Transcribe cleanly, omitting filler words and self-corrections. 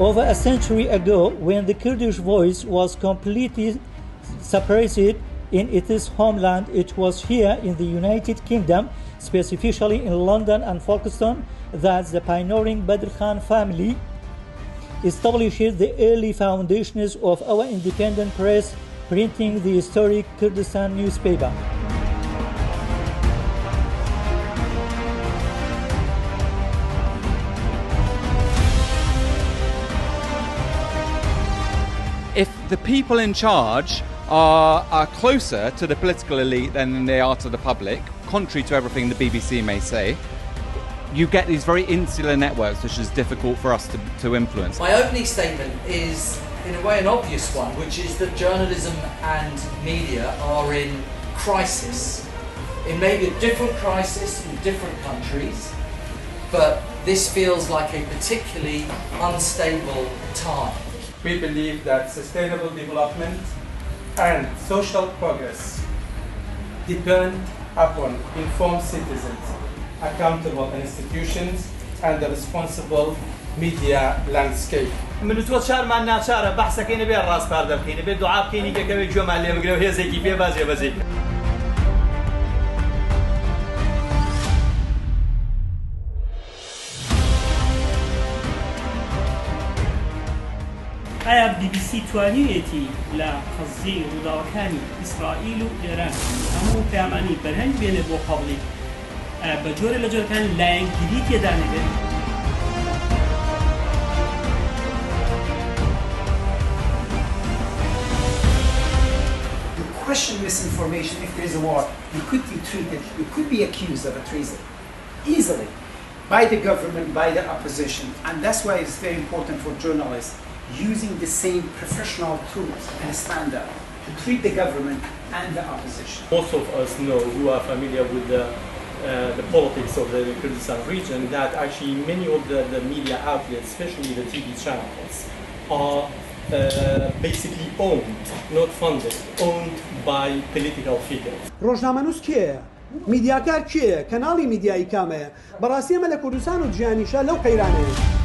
Over a century ago, when the Kurdish voice was completely separated in its homeland, it was here in the United Kingdom, specifically in London and Folkestone, that the pioneering Badr Khan family established the early foundations of our independent press, printing the historic Kurdistan newspaper. If the people in charge are closer to the political elite than they are to the public, contrary to everything the BBC may say, you get these very insular networks, which is difficult for us to influence. My opening statement is, in a way, an obvious one, which is that journalism and media are in crisis. It may be a different crisis in different countries, but this feels like a particularly unstable time. We believe that sustainable development and social progress depend upon informed citizens, accountable institutions, and a responsible media landscape. من توشار ما ناشارة بحث كيني بين راس باردم كيني بين دعاء كيني كم جمع اللي بقولوا هي زي كيف بازي. آیا BBC توانیتی لا قضیه ڕووداوەکانی ئیسرائیل و ئێران هەموو پەیامانی بەرهەنگ بێنێ بۆ پابلیک بە جۆرە لە جۆرەکان لایەنگیری تێدا نەبێت؟ You question misinformation if there's a war. You could be treated, you could be accused of a treason easily by the government, by the opposition, and that's why it's very important for journalists using the same professional tools and standard to treat the government and the opposition. Most of us know, who are familiar with the politics of the Kurdistan region, that actually many of the media outlets, especially the TV channels, are basically owned, not funded, owned by political figures. روزنامه‌نووس کێیە؟ میدیاکار کێیە؟ کەناڵی میدیایی کامەیە؟ بەڕاستی ئەمە لە کوردستان و جیهانیشە لەو قەیرانەیە.